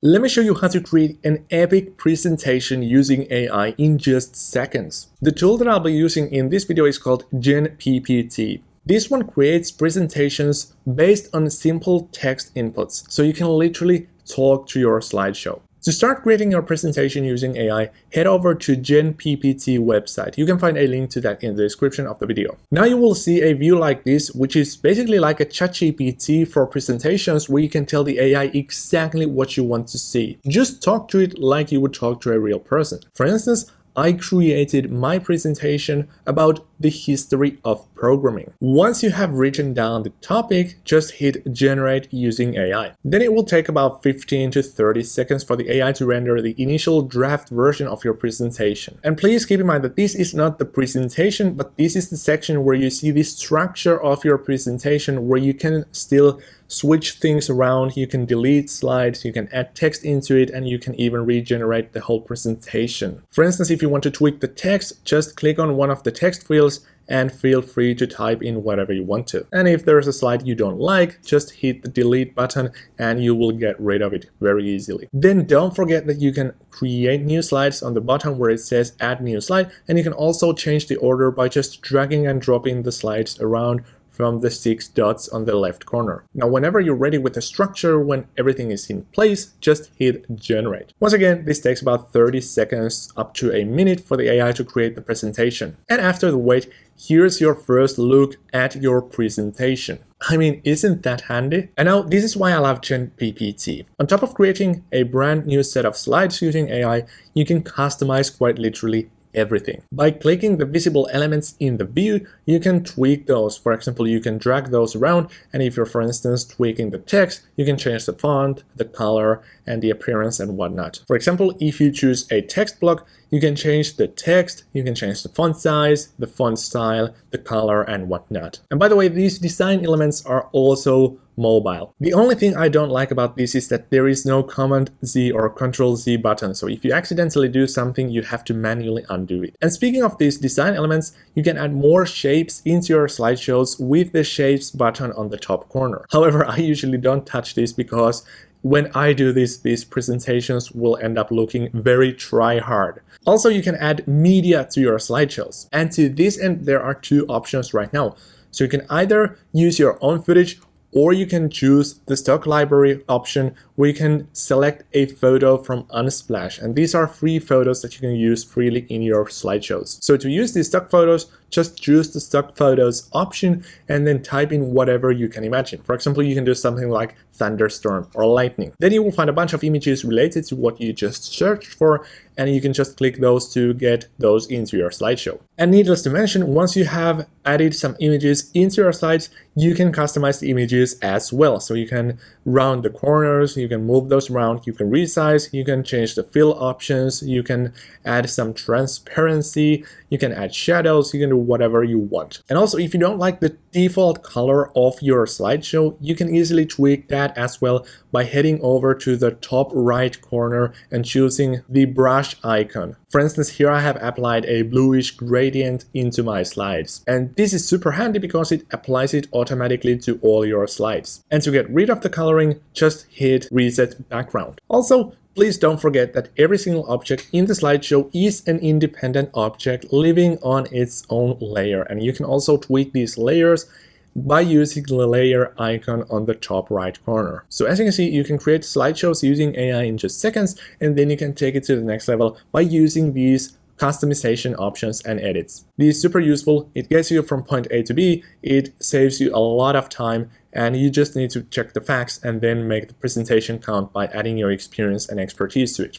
Let me show you how to create an epic presentation using AI in just seconds. The tool that I'll be using in this video is called GenPPT. This one creates presentations based on simple text inputs, so you can literally talk to your slideshow. To start creating your presentation using AI, head over to GenPPT website. You can find a link to that in the description of the video. Now you will see a view like this, which is basically like a ChatGPT for presentations where you can tell the AI exactly what you want to see. Just talk to it like you would talk to a real person. For instance, I created my presentation about the history of programming. Once you have written down the topic, just hit generate using AI. Then it will take about 15 to 30 seconds for the AI to render the initial draft version of your presentation. And please keep in mind that this is not the presentation, but this is the section where you see the structure of your presentation, where you can still switch things around, you can delete slides, you can add text into it, and you can even regenerate the whole presentation. For instance, if you want to tweak the text, just click on one of the text fields and feel free to type in whatever you want to. And if there's a slide you don't like, just hit the delete button and you will get rid of it very easily. Then don't forget that you can create new slides on the bottom where it says add new slide, and you can also change the order by just dragging and dropping the slides around from the 6 dots on the left corner. Now, whenever you're ready with the structure, when everything is in place, just hit generate. Once again, this takes about 30 seconds up to a minute for the AI to create the presentation. And after the wait, here's your first look at your presentation. I mean, isn't that handy? And now this is why I love GenPPT. On top of creating a brand new set of slides using AI, you can customize quite literally everything. By clicking the visible elements in the view, you can tweak those. For example, you can drag those around, and if you're, for instance, tweaking the text, you can change the font, the color, and the appearance and whatnot. For example, if you choose a text block, you can change the text, you can change the font size, the font style, the color, and whatnot. And by the way, these design elements are also mobile. The only thing I don't like about this is that there is no Command Z or Control Z button, so if you accidentally do something, you have to manually undo it. And speaking of these design elements, you can add more shapes into your slideshows with the shapes button on the top corner. However, I usually don't touch this because when I do this, these presentations will end up looking very try-hard. Also, you can add media to your slideshows. And to this end, there are two options right now. So you can either use your own footage, or you can choose the stock library option where you can select a photo from Unsplash. And these are free photos that you can use freely in your slideshows. So to use these stock photos, just choose the stock photos option and then type in whatever you can imagine. For example, you can do something like thunderstorm or lightning. Then you will find a bunch of images related to what you just searched for, and you can just click those to get those into your slideshow. And needless to mention, once you have added some images into your slides, you can customize the images as well. So you can round the corners, you can move those around, you can resize, you can change the fill options, you can add some transparency, you can add shadows, you can do whatever you want. And also, if you don't like the default color of your slideshow, you can easily tweak that as well by heading over to the top right corner and choosing the brush icon. For instance, here I have applied a bluish gradient into my slides. And this is super handy because it applies it automatically to all your slides. And to get rid of the coloring, just hit reset background. Also, please don't forget that every single object in the slideshow is an independent object living on its own layer. And you can also tweak these layers by using the layer icon on the top right corner. So as you can see, you can create slideshows using AI in just seconds, and then you can take it to the next level by using these customization options and edits. This is super useful. It gets you from point A to B. It saves you a lot of time, and you just need to check the facts and then make the presentation count by adding your experience and expertise to it.